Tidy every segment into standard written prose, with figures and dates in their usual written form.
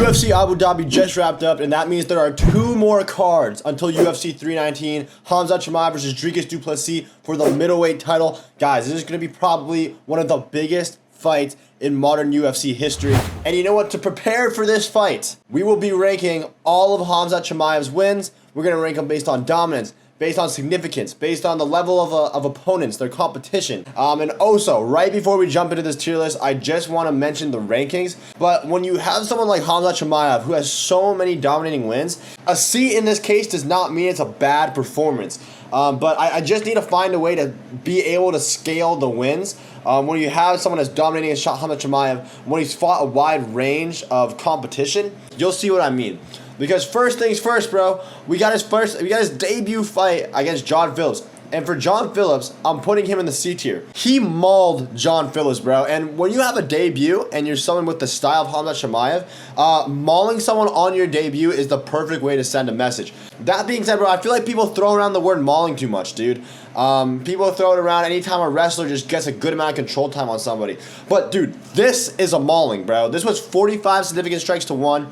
UFC Abu Dhabi just wrapped up, and that means there are 2 more cards until UFC 319. Khamzat Chimaev versus Dricus duplessis for the middleweight title. Guys, this is going to be probably one of the biggest fights in modern UFC history. And you know what? To prepare for this fight, we will be ranking all of Khamzat Chimaev's wins. We're going to rank them based on dominance, based on significance, based on the level of opponents, their competition. And also, right before we jump into this tier list, I just want to mention the rankings. But when you have someone like Khamzat Chimaev who has so many dominating wins, a C in this case does not mean it's a bad performance. But I just need to find a way to be able to scale the wins. When you have someone that's dominating and shot Khamzat Chimaev, when he's fought a wide range of competition, you'll see what I mean. Because first things first, bro, we got his debut fight against John Phillips. And for John Phillips, I'm putting him in the C tier. He mauled John Phillips, bro. And when you have a debut and you're someone with the style of Khamzat Chimaev, mauling someone on your debut is the perfect way to send a message. That being said, bro, I feel like people throw around the word mauling too much, dude. People throw it around anytime a wrestler just gets a good amount of control time on somebody. But, dude, this is a mauling, bro. This was 45 significant strikes to 1.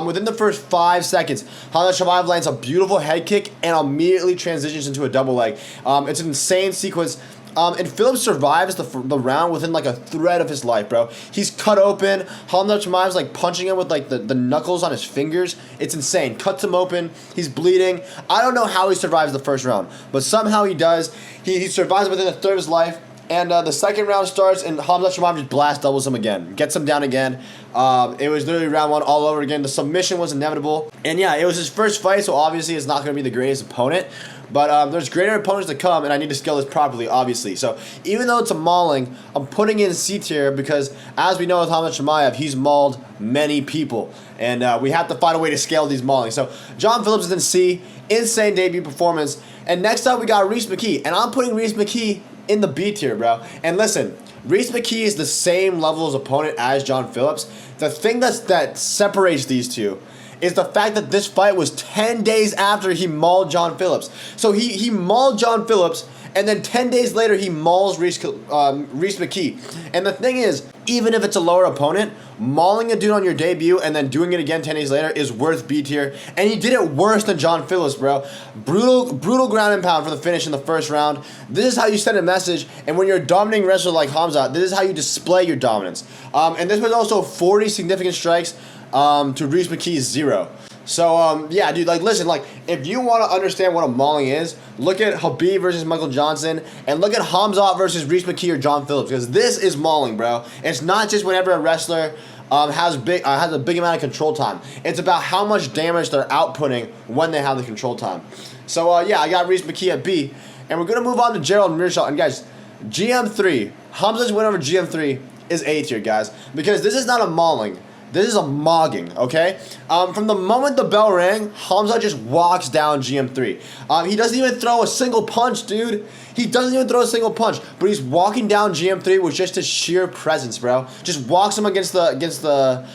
Within the first 5 seconds, Khamzat Chimaev lands a beautiful head kick and immediately transitions into a double leg. It's an insane sequence. And Phillips survives the round within like a thread of his life, bro. He's cut open. Khamzat Chimaev's like punching him with like the knuckles on his fingers. It's insane. Cuts him open. He's bleeding. I don't know how he survives the first round, but somehow he does. He survives within a third of his life. And the second round starts, and Khamzat Chimaev just blast doubles him again. Gets him down again. It was literally round 1 all over again. The submission was inevitable. And yeah, it was his first fight, so obviously it's not going to be the greatest opponent. But there's greater opponents to come, and I need to scale this properly, obviously. So even though it's a mauling, I'm putting in C tier because, as we know with Khamzat Chimaev, he's mauled many people. And we have to find a way to scale these maulings. So John Phillips is in C. Insane debut performance. And next up, we got Rhys McKee. And I'm putting Rhys McKee in the B tier, bro. And listen, Rhys McKee is the same level as opponent as John Phillips. The thing that separates these two is the fact that this fight was 10 days after he mauled John Phillips. So he mauled John Phillips, and then 10 days later he mauls Rhys McKee. And the thing is, even if it's a lower opponent, mauling a dude on your debut and then doing it again 10 days later is worth B tier. And he did it worse than John Phillips, bro. Brutal ground and pound for the finish in the first round. This is how you send a message. And when you're a dominating wrestler like Khamzat, this is how you display your dominance. And this was also 40 significant strikes to Rhys McKee's 0. So, yeah, dude, like, listen, like, if you want to understand what a mauling is, look at Khabib versus Michael Johnson, and look at Khamzat versus Rhys McKee or John Phillips, because this is mauling, bro. It's not just whenever a wrestler has a big amount of control time. It's about how much damage they're outputting when they have the control time. So, yeah, I got Rhys McKee at B, and we're going to move on to Gerald and Meerschaert. And, guys, GM3, Khamzat's win over GM3 is A tier, guys, because this is not a mauling. This is a mogging, okay? From the moment the bell rang, Khamzat just walks down GM3. He doesn't even throw a single punch, dude. He doesn't even throw a single punch, but he's walking down GM3 with just his sheer presence, bro. Just walks him against the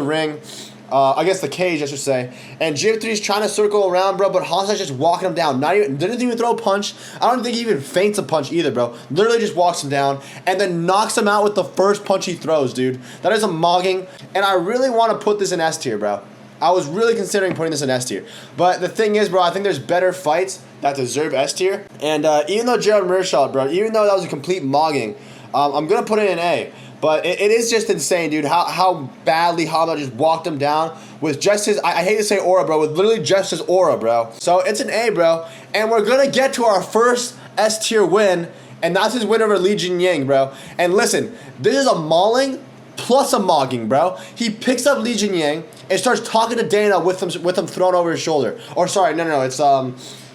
ring. Against the cage, I should say. And GM3 is trying to circle around, bro, but Khamzat's just walking him down. Didn't even throw a punch. I don't think he even feints a punch either, bro. Literally just walks him down and then knocks him out with the first punch he throws, dude. That is a mogging, and I really want to put this in S tier, bro. I was really considering putting this in S tier. But the thing is, bro, I think there's better fights that deserve S tier. And even though Gerald Meerschaert, bro, even though that was a complete mogging, I'm going to put it in A. But it is just insane, dude, how badly Holland just walked him down with just his, I hate to say aura, bro, with literally just his aura, bro. So it's an A, bro. And we're going to get to our first S tier win, and that's his win over Jingliang, bro. And listen, this is a mauling plus a mogging, bro. He picks up Jingliang and starts talking to Dana with him thrown over his shoulder. Or sorry, no, it's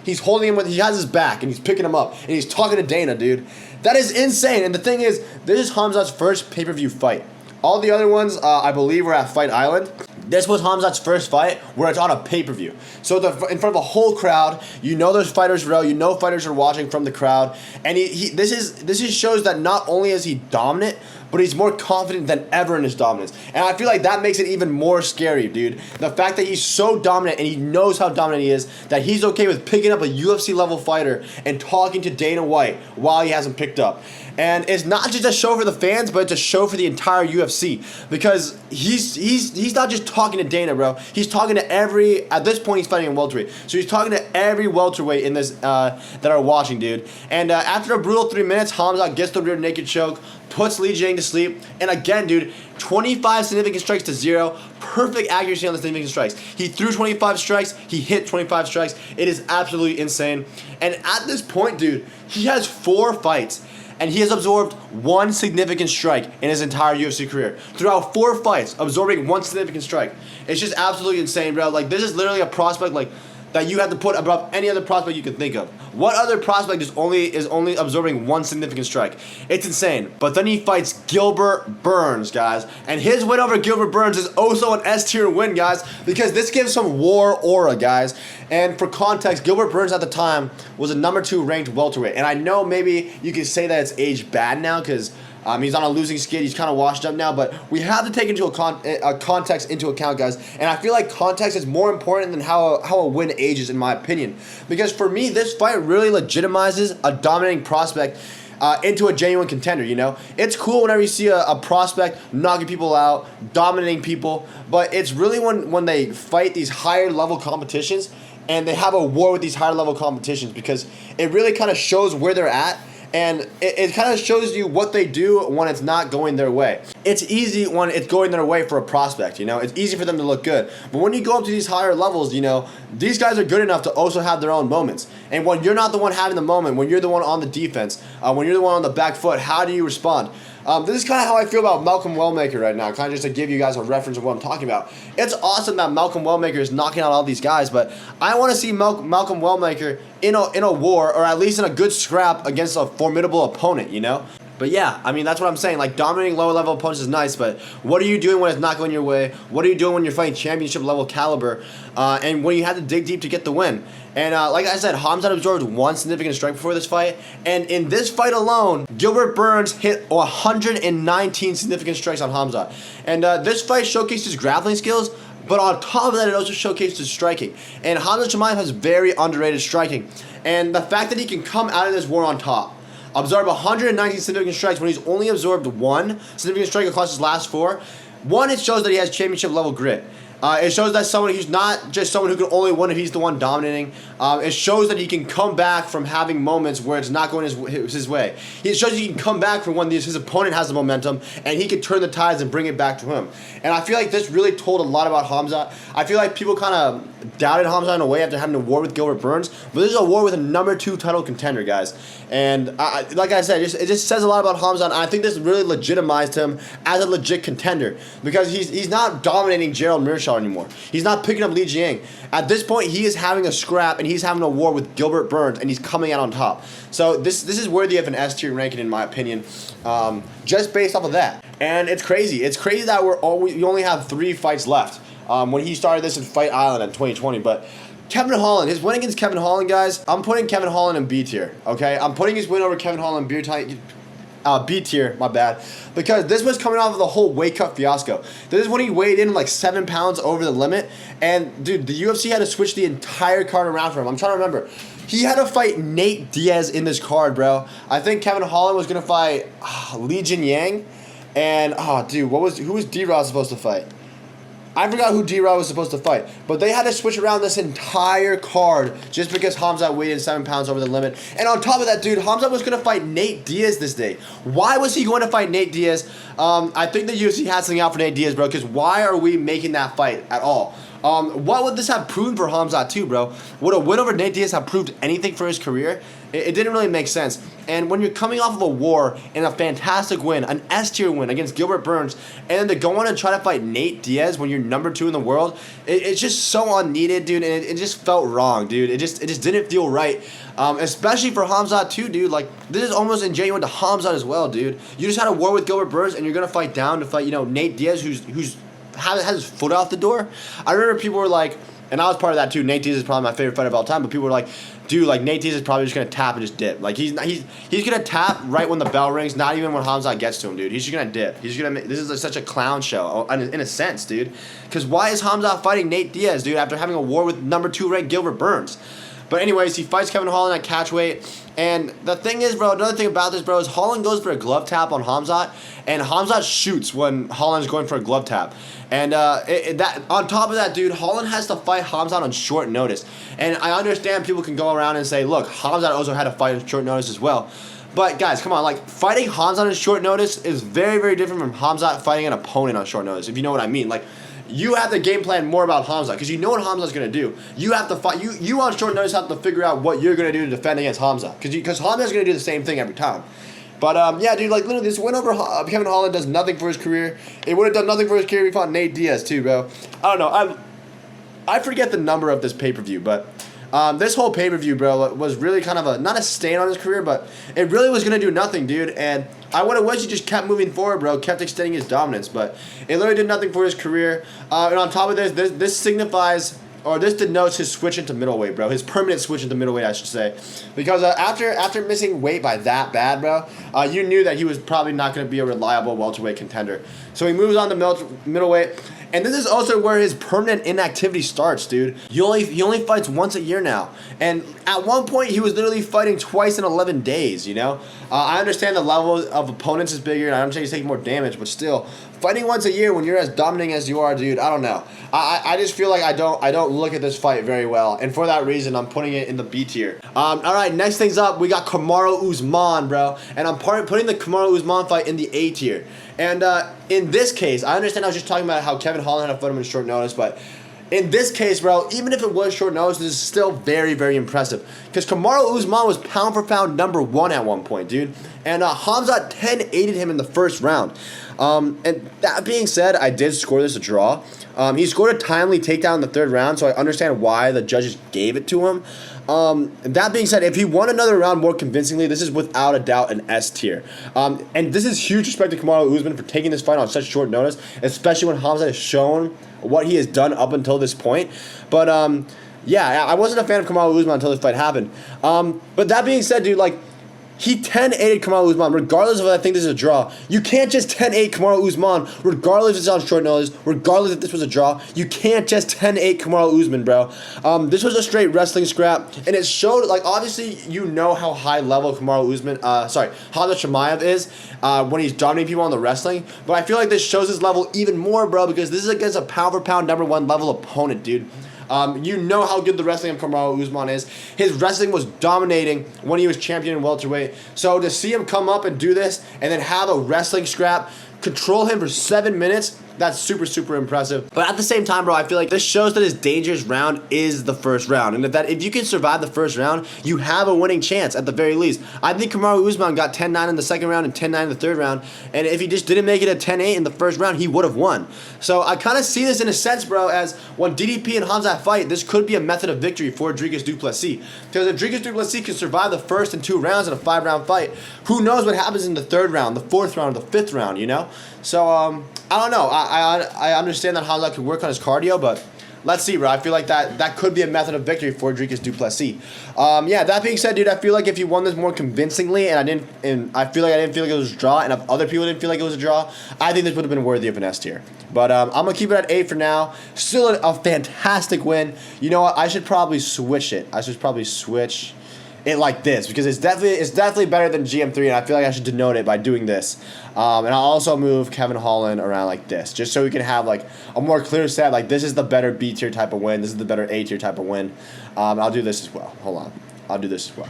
he's holding him he has his back and he's picking him up and he's talking to Dana, dude. That is insane. And the thing is, this is Khamzat's first pay-per-view fight. All the other ones, I believe, were at Fight Island. This was Khamzat's first fight where it's on a pay-per-view. So in front of a whole crowd, you know there's fighters around, you know fighters are watching from the crowd. And this shows that not only is he dominant, but he's more confident than ever in his dominance. And I feel like that makes it even more scary, dude. The fact that he's so dominant and he knows how dominant he is, that he's okay with picking up a UFC level fighter and talking to Dana White while he hasn't picked up. And it's not just a show for the fans, but it's a show for the entire UFC. Because he's not just talking to Dana, bro. He's talking to at this point, he's fighting in welterweight. So he's talking to every welterweight in this that are watching, dude. And after a brutal 3 minutes, Khamzat gets the rear naked choke, puts Li Jingliang to sleep. And again, dude, 25 significant strikes to 0. Perfect accuracy on the significant strikes. He threw 25 strikes. He hit 25 strikes. It is absolutely insane. And at this point, dude, he has 4 fights. And he has absorbed 1 significant strike in his entire UFC career. Throughout 4 fights, absorbing 1 significant strike. It's just absolutely insane, bro. Like, this is literally a prospect, like, that you have to put above any other prospect you can think of. What other prospect is only absorbing 1 significant strike? It's insane. But then he fights Gilbert Burns, guys. And his win over Gilbert Burns is also an S-tier win, guys, because this gives some war aura, guys. And for context, Gilbert Burns at the time was a number 2 ranked welterweight. And I know maybe you can say that it's aged bad now because he's on a losing skid. He's kind of washed up now, but we have to take into a context into account, guys. And I feel like context is more important than how a win ages, in my opinion. Because for me, this fight really legitimizes a dominating prospect into a genuine contender, you know? It's cool whenever you see a prospect knocking people out, dominating people, but it's really when they fight these higher level competitions and they have a war with these higher level competitions, because it really kind of shows where they're at. And it kind of shows you what they do when it's not going their way. It's easy when it's going their way for a prospect, you know? It's easy for them to look good. But when you go up to these higher levels, you know, these guys are good enough to also have their own moments. And when you're not the one having the moment, when you're the one on the defense, when you're the one on the back foot, how do you respond? This is kind of how I feel about Malcolm Wellmaker right now, kind of just to give you guys a reference of what I'm talking about. It's awesome that Malcolm Wellmaker is knocking out all these guys, but I want to see Malcolm Wellmaker in a war, or at least in a good scrap against a formidable opponent, you know? But yeah, I mean, that's what I'm saying. Like, dominating lower level opponents is nice, but what are you doing when it's not going your way? What are you doing when you're fighting championship level caliber? And when you had to dig deep to get the win? And like I said, Khamzat absorbed 1 significant strike before this fight. And in this fight alone, Gilbert Burns hit 119 significant strikes on Khamzat. And this fight showcased his grappling skills, but on top of that, it also showcased his striking. And Khamzat Chimaev has very underrated striking. And the fact that he can come out of this war on top, absorb 119 significant strikes when he's only absorbed 1 significant strike across his last 4. 1, it shows that he has championship level grit. It shows that someone who's not just someone who can only win if he's the one dominating. It shows that he can come back from having moments where it's not going his way. It shows he can come back from when his opponent has the momentum, and he can turn the tides and bring it back to him. And I feel like this really told a lot about Khamzat. I feel like people kind of doubted Khamzat in a way after having a war with Gilbert Burns, but this is a war with a number 2 title contender, guys. And like I said, it just says a lot about Khamzat, and I think this really legitimized him as a legit contender, because he's not dominating Gerald Meerschaert anymore. He's not picking up Li Jingliang. At this point, he is having a scrap, and he's having a war with Gilbert Burns, and he's coming out on top. So this is worthy of an S-tier ranking, in my opinion, just based off of that. And it's crazy. It's crazy that we only have 3 fights left. When he started this in Fight Island in 2020, but Kevin Holland, his win against Kevin Holland, guys, I'm putting Kevin Holland in B tier, okay? I'm putting his win over Kevin Holland in B tier, my bad, because this was coming off of the whole weight cut fiasco. This is when he weighed in like 7 pounds over the limit, and dude, the UFC had to switch the entire card around for him. I'm trying to remember. He had to fight Nate Diaz in this card, bro. I think Kevin Holland was gonna fight Li Jingliang, and who was D-Rod supposed to fight? I forgot who D-Rod was supposed to fight, but they had to switch around this entire card just because Khamzat weighed in 7 pounds over the limit. And on top of that, dude, Khamzat was going to fight Nate Diaz this day. Why was he going to fight Nate Diaz? I think the UFC had something out for Nate Diaz, bro, because why are we making that fight at all? What would this have proven for Khamzat too, bro? Would a win over Nate Diaz have proved anything for his career? It didn't really make sense. And when you're coming off of a war and a fantastic win, an S-tier win against Gilbert Burns, and then to go on and try to fight Nate Diaz when you're number 2 in the world, it's just so unneeded, dude, and it just felt wrong, dude. It just didn't feel right, especially for Khamzat too, dude. Like, this is almost ingenuine to Khamzat as well, dude. You just had a war with Gilbert Burns, and you're gonna fight down to fight, Nate Diaz, who's has his foot off the door. I remember people were like, and I was part of that too, Nate Diaz is probably my favorite fighter of all time, but people were like, dude, like, Nate Diaz is probably just going to tap and just dip. Like, he's going to tap right when the bell rings, not even when Khamzat gets to him, dude. He's just going to dip. He's going to this is such a clown show, in a sense, dude. Because why is Khamzat fighting Nate Diaz, dude, after having a war with number 2 ranked Gilbert Burns? But anyways, he fights Kevin Holland at catchweight. And the thing is, bro, another thing about this, bro, is Holland goes for a glove tap on Khamzat, and Khamzat shoots when Holland's going for a glove tap. And that on top of that, dude, Holland has to fight Khamzat on short notice. And I understand people can go around and say, look, Khamzat also had to fight on short notice as well. But guys, come on, like, fighting Khamzat on short notice is very, very different from Khamzat fighting an opponent on short notice, if you know what I mean. Like, you have to game plan more about Khamzat because you know what Khamzat's going to do. You have to fight. You on short notice have to figure out what you're going to do to defend against Khamzat because Khamzat's going to do the same thing every time. But, yeah, dude, like, literally, this win over Kevin Holland does nothing for his career. It would have done nothing for his career if he fought Nate Diaz, too, bro. I don't know. I forget the number of this pay-per-view, but this whole pay-per-view, bro, was really kind of not a stain on his career, but it really was going to do nothing, dude. And I would have wished he just kept moving forward, bro, kept extending his dominance, but it literally did nothing for his career. And on top of this signifies, or this denotes his switch into middleweight, bro. His permanent switch into middleweight, I should say. Because after missing weight by that bad, bro, you knew that he was probably not going to be a reliable welterweight contender. So he moves on to middleweight. And this is also where his permanent inactivity starts, dude. He only fights once a year now. And at one point, he was literally fighting twice in 11 days, you know? I understand the level of opponents is bigger, and I understand he's taking more damage, but still, fighting once a year when you're as dominating as you are, dude, I don't know. I just feel like I don't look at this fight very well, and for that reason, I'm putting it in the B tier. All right, next things up, we got Kamaru Usman, bro, and I'm putting the Kamaru Usman fight in the A tier. And in this case, I understand I was just talking about how Kevin Holland had to fight him in short notice, but in this case, bro, even if it was short notice, this is still very, very impressive. Because Kamaru Usman was pound for pound #1 at one point, dude. And Khamzat 10-8'd him in the first round. And that being said, I did score this a draw. He scored a timely takedown in the third round, so I understand why the judges gave it to him. That being said, if he won another round more convincingly, this is without a doubt an S tier. And this is huge respect to Kamaru Usman for taking this fight on such short notice, especially when Khamzat has shown what he has done up until this point. But, yeah, I wasn't a fan of Kamaru Usman until this fight happened. But that being said, dude, like, he 10-8'd Kamaru Usman, regardless of whether I think this is a draw. You can't just 10-8 Kamaru Usman, regardless if it's on short notice, regardless if this was a draw. You can't just 10-8 Kamaru Usman, bro. This was a straight wrestling scrap, and it showed, like, obviously, you know how high level Khamzat Chimaev is when he's dominating people on the wrestling, but I feel like this shows his level even more, bro, because this is against a pound-for-pound #1 level opponent, dude. You know how good the wrestling of Kamaru Usman is. His wrestling was dominating when he was champion in welterweight. So to see him come up and do this and then have a wrestling scrap, control him for 7 minutes, that's super, super impressive. But at the same time, bro, I feel like this shows that his dangerous round is the first round. And that if you can survive the first round, you have a winning chance at the very least. I think Kamaru Usman got 10-9 in the second round and 10-9 in the third round. And if he just didn't make it a 10-8 in the first round, he would have won. So I kind of see this in a sense, bro, as when DDP and Khamzat fight, this could be a method of victory for Dricusduplessis. Because if Dricusduplessis can survive the first and 2 rounds in a 5-round fight, who knows what happens in the third round, the fourth round, or the fifth round, you know? So, I don't know. I understand that Khamzat could work on his cardio, but let's see, bro. I feel like that could be a method of victory for Dricusduplessis. Yeah, that being said, dude, I feel like if he won this more convincingly, and I feel like it was a draw, and if other people didn't feel like it was a draw, I think this would have been worthy of an S tier. But I'm gonna keep it at A for now. Still a fantastic win. You know what? I should probably switch it. I should probably switch it like this because it's definitely better than GM3, and I feel like I should denote it by doing this. And I'll also move Kevin Holland around like this, just so we can have like a more clear set. Like this is the better B tier type of win. This is the better A tier type of win. I'll do this as well. Hold on, I'll do this as well.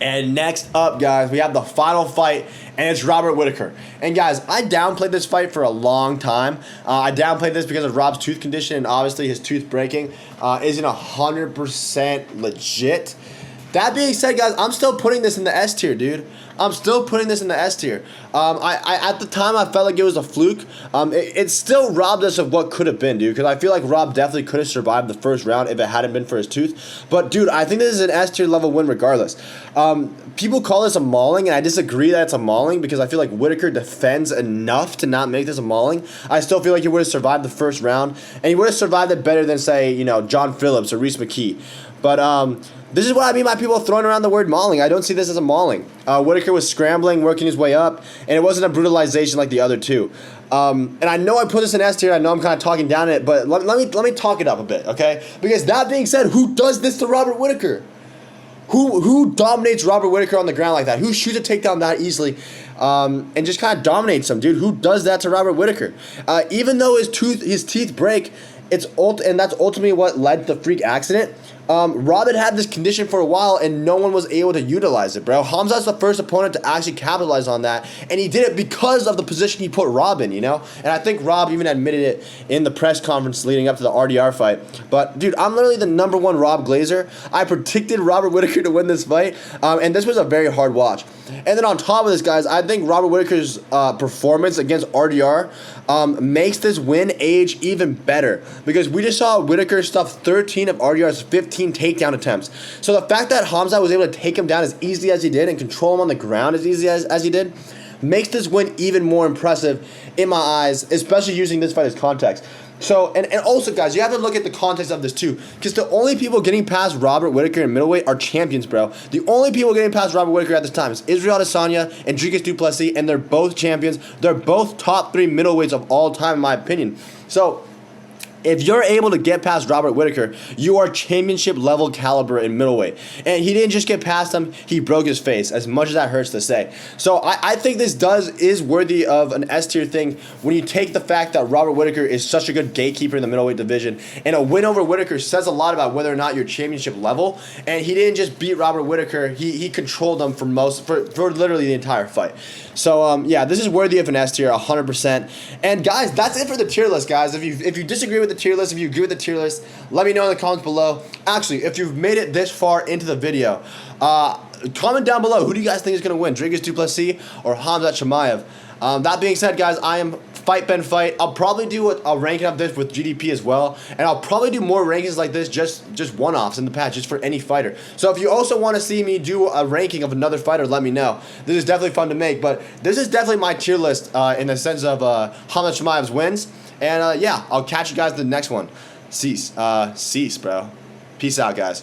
And next up, guys, we have the final fight, and it's Robert Whittaker. And guys, I downplayed this fight for a long time. I downplayed this because of Rob's tooth condition, and obviously his tooth breaking isn't 100% legit. That being said, guys, I'm still putting this in the S tier, dude. I'm still putting this in the S tier. At the time, I felt like it was a fluke. It still robbed us of what could have been, dude, because I feel like Rob definitely could have survived the first round if it hadn't been for his tooth. But, dude, I think this is an S tier level win regardless. People call this a mauling, and I disagree that it's a mauling because I feel like Whittaker defends enough to not make this a mauling. I still feel like he would have survived the first round, and he would have survived it better than, say, you know, John Phillips or Rhys McKee. But This is what I mean by people throwing around the word mauling. I don't see this as a mauling. Whittaker was scrambling, working his way up, and it wasn't a brutalization like the other two. And I know I put this in S tier. I know I'm kind of talking down it, but let me talk it up a bit, okay? Because that being said, who does this to Robert Whittaker? Who dominates Robert Whittaker on the ground like that? Who shoots a takedown that easily and just kind of dominates him, dude? Who does that to Robert Whittaker? Even though his teeth break, and that's ultimately what led to the freak accident. Robin had this condition for a while, and no one was able to utilize it, bro. Khamzat's the first opponent to actually capitalize on that, and he did it because of the position he put Rob in, you know? And I think Rob even admitted it in the press conference leading up to the RDR fight. But, dude, I'm literally the #1 Rob Glazer. I predicted Robert Whittaker to win this fight, and this was a very hard watch. And then on top of this, guys, I think Robert Whittaker's performance against RDR makes this win age even better, because we just saw Whittaker stuff 13 of RDR's 15 takedown attempts. So the fact that Khamzat was able to take him down as easily as he did and control him on the ground as easily as he did makes this win even more impressive in my eyes, especially using this fight as context. So, and also, guys, you have to look at the context of this, too, because the only people getting past Robert Whittaker in middleweight are champions, bro. The only people getting past Robert Whittaker at this time is Israel Adesanya and Dricus duplessis, and they're both champions. They're both top 3 middleweights of all time, in my opinion. So, if you're able to get past Robert Whittaker, you are championship level caliber in middleweight. And he didn't just get past him, he broke his face, as much as that hurts to say. So I think this is worthy of an S tier thing when you take the fact that Robert Whittaker is such a good gatekeeper in the middleweight division. And a win over Whittaker says a lot about whether or not you're championship level. And he didn't just beat Robert Whittaker, he controlled him for literally the entire fight. So yeah, this is worthy of an S tier, 100%. And guys, that's it for the tier list, guys. If you disagree with the tier list, if you agree with the tier list, let me know in the comments below. Actually, if you've made it this far into the video, comment down below. Who do you guys think is going to win, Dricus duplessis or Khamzat Chimaev? That being said, guys, I am Fight Ben Fight. I'll probably do a ranking of this with GDP as well, and I'll probably do more rankings like this, just one-offs in the past, just for any fighter. So if you also want to see me do a ranking of another fighter, let me know. This is definitely fun to make, but this is definitely my tier list in the sense of Khamzat Chimaev's wins. And yeah, I'll catch you guys in the next one. Cease, bro. Peace out, guys.